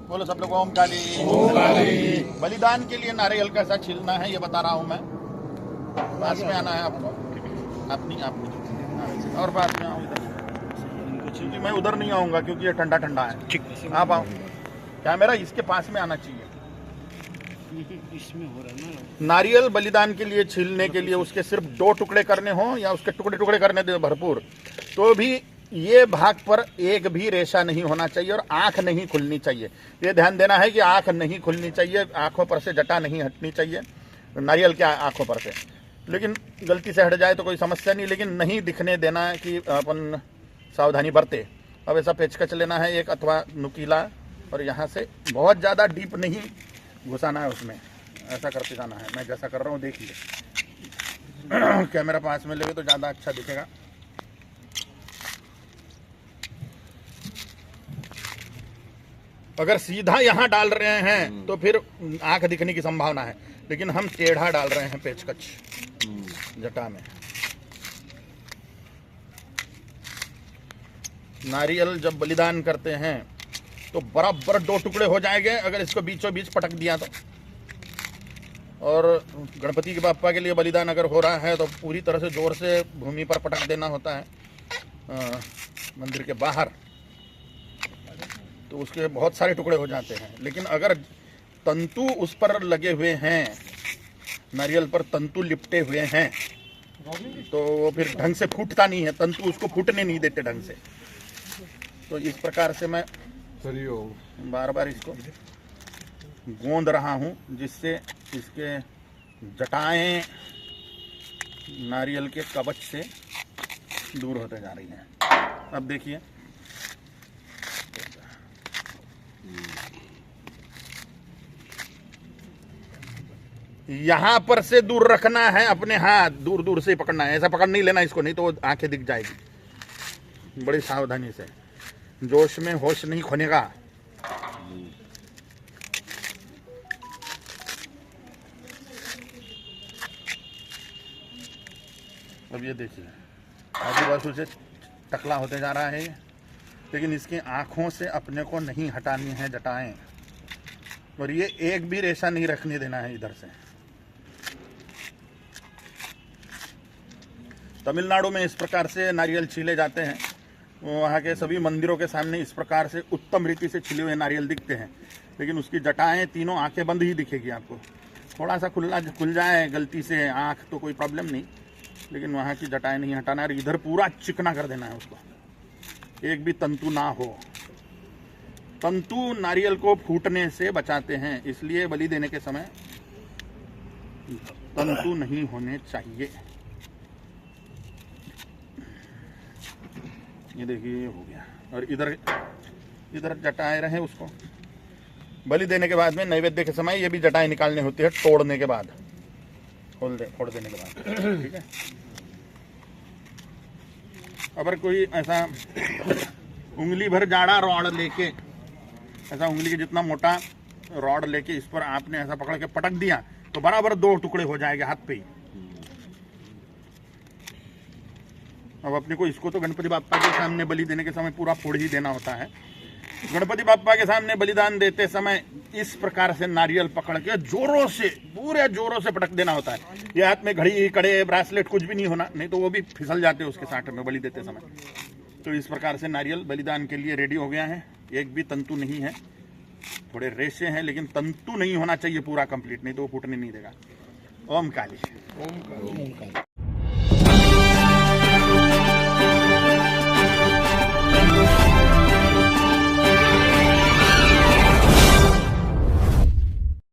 बोलो सब लोग ओम काली। बलिदान के लिए नारियल कैसा छीलना है ये बता रहा हूँ मैं। पास में आना है आपको, अपनी और पास में आओ इधर, क्योंकि मैं उधर नहीं आऊँगा क्योंकि ये ठंडा ठंडा है। आप आओ, कैमरा इसके पास में आना चाहिए। इसमें हो रहा है ना। नारियल बलिदान के लिए छीलने के लिए उसके सिर्फ 2 टुकड़े करने हो या उसके टुकड़े टुकड़े करने दे भरपूर, तो भी ये भाग पर एक भी रेशा नहीं होना चाहिए और आंख नहीं खुलनी चाहिए। ये ध्यान देना है कि आंख नहीं खुलनी चाहिए, आंखों पर से जटा नहीं हटनी चाहिए नारियल के आंखों पर से। लेकिन गलती से हट जाए तो कोई समस्या नहीं, लेकिन नहीं दिखने देना है कि अपन सावधानी बरते। अब ऐसा पेचकस लेना है एक अथवा नुकीला, और यहाँ से बहुत ज़्यादा डीप नहीं घुसाना है उसमें, ऐसा करते जाना है। मैं जैसा कर रहा हूँ देखिए, कैमरा पास में लेंगे तो ज़्यादा अच्छा दिखेगा। अगर सीधा यहाँ डाल रहे हैं तो फिर आंख दिखने की संभावना है, लेकिन हम टेढ़ा डाल रहे हैं पेचकश जटा में। नारियल जब बलिदान करते हैं तो बराबर 2 टुकड़े हो जाएंगे अगर इसको बीचों बीच पटक दिया तो। और गणपति के बाप्पा के लिए बलिदान अगर हो रहा है तो पूरी तरह से जोर से भूमि पर पटक देना होता है मंदिर के बाहर, तो उसके बहुत सारे टुकड़े हो जाते हैं। लेकिन अगर तंतु उस पर लगे हुए हैं, नारियल पर तंतु लिपटे हुए हैं, तो वो फिर ढंग से फूटता नहीं है, तंतु उसको फूटने नहीं देते ढंग से। तो इस प्रकार से मैं बार बार इसको गोंद रहा हूँ, जिससे इसके जटाएं नारियल के कवच से दूर होते जा रही हैं। अब देखिए, यहां पर से दूर रखना है अपने हाथ, दूर दूर से पकड़ना है, ऐसा पकड़ नहीं लेना इसको, नहीं तो वो आंखें दिख जाएगी। बड़ी सावधानी से, जोश में होश नहीं खोनेगा। अब ये देखिए आजू-बाजू से टकला होते जा रहा है, लेकिन इसकी आंखों से अपने को नहीं हटानी है जटाएं, और ये एक भी रेशा नहीं रखने देना है इधर से। तमिलनाडु में इस प्रकार से नारियल छीले जाते हैं, वहाँ के सभी मंदिरों के सामने इस प्रकार से उत्तम रीति से छिले हुए नारियल दिखते हैं, लेकिन उसकी जटाएं तीनों आंखें बंद ही दिखेगी आपको। थोड़ा सा खुल जाए गलती से आंख तो कोई प्रॉब्लम नहीं, लेकिन वहाँ की जटाएं नहीं हटाना है, इधर पूरा चिकना कर देना है उसको, एक भी तंतु ना हो। तंतु नारियल को फूटने से बचाते हैं, इसलिए बलि देने के समय तंतु नहीं होने चाहिए। ये देखिए हो गया, और इधर जटाएं रहे उसको। बलि देने के बाद में नैवेद्य के समय ये भी जटाएं निकालनी होती है, तोड़ने के बाद, फोड़ देने के बाद, ठीक है। अगर कोई ऐसा उंगली भर जाड़ा रॉड लेके, ऐसा उंगली के जितना मोटा रॉड लेके इस पर आपने ऐसा पकड़ के पटक दिया तो बराबर 2 टुकड़े हो जाएंगे हाथ पे ही। अब अपने को इसको तो गणपति बाप्पा के सामने बलि देने के समय पूरा फोड़ ही देना होता है। गणपति बाप्पा के सामने बलिदान देते समय इस प्रकार से नारियल पकड़ के जोरों से, पूरे जोरों से पटक देना होता है। ये हाथ में घड़ी, कड़े, ब्रेसलेट कुछ भी नहीं होना, नहीं तो वो भी फिसल जाते उसके साथ में बलि देते समय। तो इस प्रकार से नारियल बलिदान के लिए रेडी हो गया है। एक भी तंतु नहीं है, थोड़े रेशे हैं, लेकिन तंतु नहीं होना चाहिए पूरा कंप्लीट, नहीं तो वो फूटने नहीं देगा। ओम काली।